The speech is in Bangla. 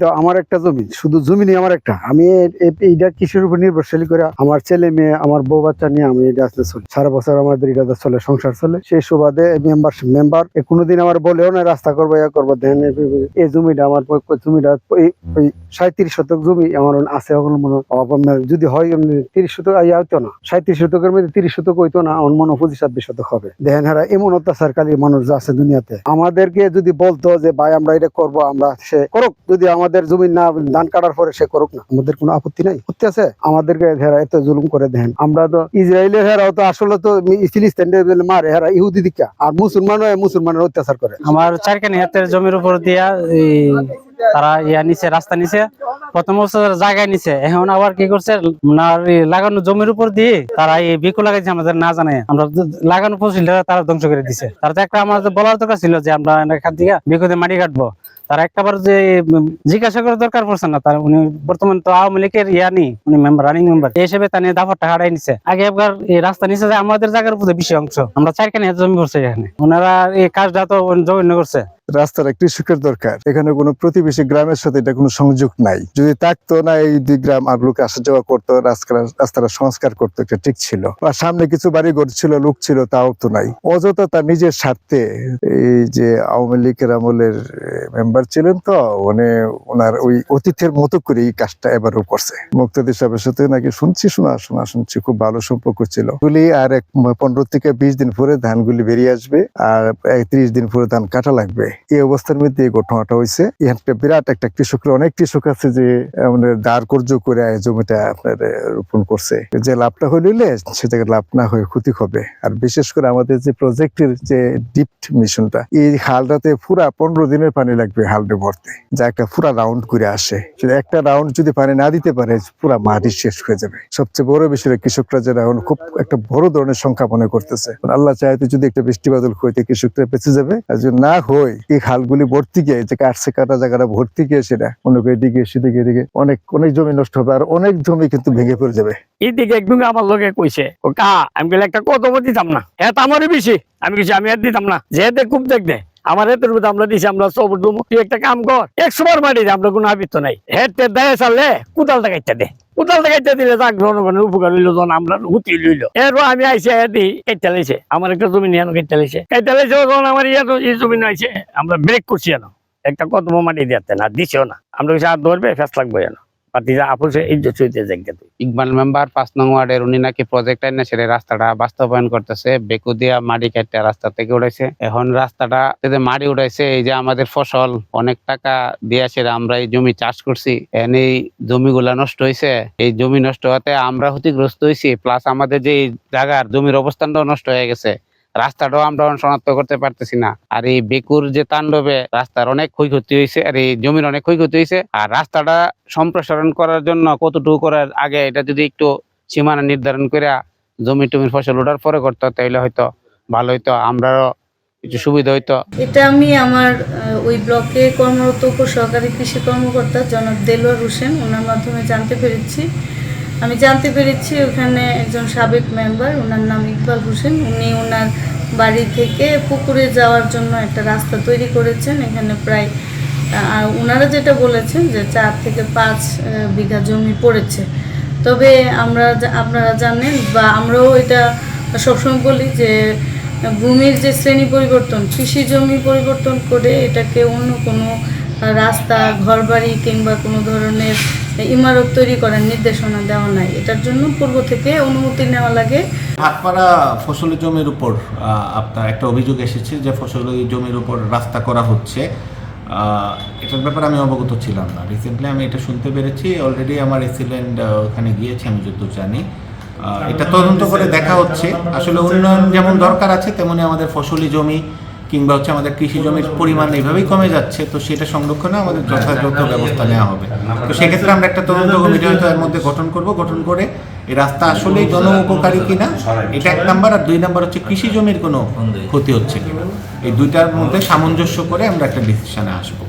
তো আমার একটা জমি, শুধু জমি নেই আমার একটা, আমি এইটা কৃষির উপর নির্ভরশীল করে আমার ছেলে মেয়ে আমার বউ বাচ্চা নিয়ে আমি এটা আসতে চলি। সারা বছর আমাদের এটা চলে, সংসার চলে। সেই সুবাদে মেম্বার কোনোদিন আমার বলেও না রাস্তা করবো ইয়া করবো। দেন এই জমিটা আমার জমিটা 37 শতক জমি আমার আছে। যদি হয় 30 শতক ইয়া হইতো না, 37 শতকের মধ্যে 30 শতক হইতো না, আমার মনে 25-26 শতক হবে। দেখেন হারা এমন অত্যাচারকারী মানুষ আছে দুনিয়াতে। আমাদেরকে যদি বলতো যে ভাই আমরা এটা করবো, আমরা সে করুক। যদি আমাদের জমি না ধান কাটার পরে সে করুক না, আমাদের কোনো আপত্তি নাই। আপত্তি আছে? আমাদেরকে হেরা এত জুলুম করে দেন। আমরা তো ইসরায়েলের হেরাও তো আসলে তো ফিলিস্তিনের মারে, হেরা ইহুদি দিকা, আর মুসলমানের অত্যাচার করে। আমার 4 কানি হাতের জমির উপর দিয়া তারা নিচে রাস্তা নিচে, প্রথম বছর জায়গায় নিচে, এখন আবার কি করছে লাগানো জমির উপর দিয়ে তারা এই বিকু লাগাইছে আমাদের না জানে। আমরা লাগানো ফসলটা তারা ধ্বংস করে দিছে। তারা তো একটা আমাদের বলার দরকার ছিল যে আমরা এখান থেকে বিকুতে মাটি কাটবো। তারা একটাবার যে জিজ্ঞাসা করার দরকার পড়ছে না। তার উনি বর্তমান তো আওয়ামী লীগের উনি মেম্বার, রানিং মেম্বার, এই হিসেবে তা নিয়ে দাফারটা হারাই নিছে। আগে একবার এই রাস্তা নিচে যায় আমাদের জায়গার উপরে বেশি অংশ, আমরা 4 কানি জমি করছে এখানে, ওনারা এই কাজটা তো জঘন্য করছে। রাস্তার কৃষকের দরকার, এখানে কোনো প্রতিবেশী গ্রামের সাথে এটা কোনো সংযোগ নাই। যদি থাকতো না, এই 2 গ্রাম আগুলোকে আসা যাওয়া করতো, রাস্তাটা সংস্কার করতো, এটা ঠিক ছিল। আর সামনে কিছু বাড়ি ঘর ছিল, লোক ছিল, তাও তো নাই। অযথা তার নিজের স্বার্থে এই যে আওয়ামী লীগের আমলের মেম্বার ছিলেন, তো ওনার ওই অতিথের মতো করে এই কাজটা এবারও করছে। মুক্তাদির সাহেবের সাথে নাকি শুনছি খুব ভালো সম্পর্ক ছিল। আর 15 থেকে 20 দিন পরে ধানগুলি বেরিয়ে আসবে, আর 30 দিন পরে ধান কাটা লাগবে। এই অবস্থার মধ্যে এই ঘটনাটা হয়েছে। এখানটা বিরাট একটা কৃষকের, অনেক কৃষক আছে যে আমাদের দাঁড় কর্য করে জমিটা আপনার রোপণ করছে। যে লাভটা হইলে সে জায়গায় লাভ না হয়ে ক্ষতি হবে। আর বিশেষ করে আমাদের যে প্রজেক্টের যে ডিপট মিশনটা, এই হালটাতে পুরা 15 দিনের পানি লাগবে হালটা ভরতে, যা একটা পুরা রাউন্ড করে আসে। একটা রাউন্ড যদি পানি না দিতে পারে, পুরা মাটি শেষ হয়ে যাবে। সবচেয়ে বড় বিষয় কৃষকরা যারা এখন খুব একটা বড় ধরনের সংখ্যা মনে করতেছে। আল্লাহ চাইতে যদি একটা বৃষ্টি বাদল হইতে কৃষকরা বেঁচে যাবে, আর যদি না হয় এই খালগুলি ভর্তি গিয়ে যে কাটছে কাটা জায়গাটা ভর্তি গিয়ে সেটা অনেক এদিকে সেদিকে এদিকে অনেক জমি নষ্ট হবে, আর অনেক জমি কিন্তু ভেঙে পড়ে যাবে। এদিকে একদম আমার লোকে কইছে আমি গেলে একটা কত দিতাম না, এত আমারই বেশি। আমি কিছু আমি আর দিতাম না, যেহেতু খুব দেখবে আমার এতের মধ্যে আমরা দিছি, আমরা সব তুই একটা কাম কর, 100 বার মাটি আমরা কোনো আবৃত্ত নাই। হেঁটে দেয় চাললে কোদালটা কাটতে দে, কোদালটা কাটতে দিলে তাক জনগণের উপকার হইলো, যখন আমরা হুতি লইল। এরপর আমি আইসে কেটে লাইছে, আমার একটা জমি নিয়ে কেটে লাইছে যখন আমার এই জমি আইসে, আমরা ব্রেক করছি যেন একটা কত মাটি দিতে না, দিছেও না। আমরা কিছু আর ধরবে ফেস লাগবে যেন ইকবাল মেম্বার 5 নং ওয়ার্ডের, উনি নাকি প্রজেক্ট আইনে সেটা রাস্তাটা বাস্তবায়ন করতেছে। বেকু দিয়া মাটি কাটতে রাস্তা থেকে উঠাইছে। এখন রাস্তাটা মাটি উঠাইছে, এই যে আমাদের ফসল অনেক টাকা দিয়ে সেটা আমরা এই জমি চাষ করছি, এই জমিগুলা নষ্ট হয়েছে। এই জমি নষ্ট হতে আমরা ক্ষতিগ্রস্ত হয়েছি, প্লাস আমাদের যে জায়গার জমির অবস্থানটাও নষ্ট হয়ে গেছে। রাস্তাটাও আমরা শনাক্ত করতে পারতেছি না। আর এই বেকুর যে তাণ্ডবে রাস্তার অনেক ক্ষয়ক্ষতি হয়েছে, আর এই জমির অনেক ক্ষয়ক্ষতি হয়েছে। আর রাস্তাটা সম্প্রসারণ করার জন্য কতটুকু করার আগে এটা যদি একটু সীমানা নির্ধারণ করে জমি টমির ফসল ওঠার পরে করতো, তাহলে হয়তো ভালো হইতো, আমরাও কিছু সুবিধা হইতো। এটা আমি আমার ওই ব্লকে কর্মরত উপসহকারী কৃষি কর্মকর্তা জনাব দেলোয়ার হোসেন, ওনার মাধ্যমে জানতে পেরেছি। আমি জানতে পেরেছি ওখানে একজন সাবেক মেম্বার, ওনার নাম ইকবাল হোসেন, উনি ওনার বাড়ি থেকে পুকুরে যাওয়ার জন্য একটা রাস্তা তৈরি করেছেন। এখানে প্রায় ওনারা যেটা বলেছেন যে 4 থেকে 5 বিঘা জমি পড়েছে। তবে আপনারা জানেন বা আমরাও এটা সবসময় বলি যে ভূমির যে শ্রেণী পরিবর্তন, কৃষি জমি পরিবর্তন করে এটাকে অন্য কোনো রাস্তা, ঘরবাড়ি কিংবা কোনো ধরনের ইমারত তৈরি করার নির্দেশনা দেওয়া নাই। এটার জন্য পূর্ব থেকে অনুমতি নেওয়া লাগে। ভাটপাড়া ফসলি জমির উপর আপনার একটা অভিযোগ এসেছে যে ফসলি জমির উপর রাস্তা করা হচ্ছে। এটার ব্যাপারে আমি অবগত ছিলাম না। রিসেন্টলি আমি এটা শুনতে পেরেছি। অলরেডি আমার এসিল্যান্ড ওখানে গিয়েছে, আমি যত জানি। এটা তদন্ত করে দেখা হচ্ছে। আসলে উন্নয়ন যেমন দরকার আছে, তেমনি আমাদের ফসলি জমি কিংবা আমাদের কৃষি জমির পরিমাণ এইভাবেই কমে যাচ্ছে। তো সেটা সংরক্ষণে আমাদের যথাযথ ব্যবস্থা নেওয়া হবে। তো সেক্ষেত্রে আমরা একটা তদন্ত কমিটি হয়তো এর মধ্যে গঠন করে এই রাস্তা আসলেই জন উপকারী কিনা, এটা 1 নাম্বার। আর 2 নাম্বার হচ্ছে কৃষি জমির কোনো ক্ষতি হচ্ছে কিনা, এই 2টার মধ্যে সামঞ্জস্য করে আমরা একটা ডিসিশনে আসবো।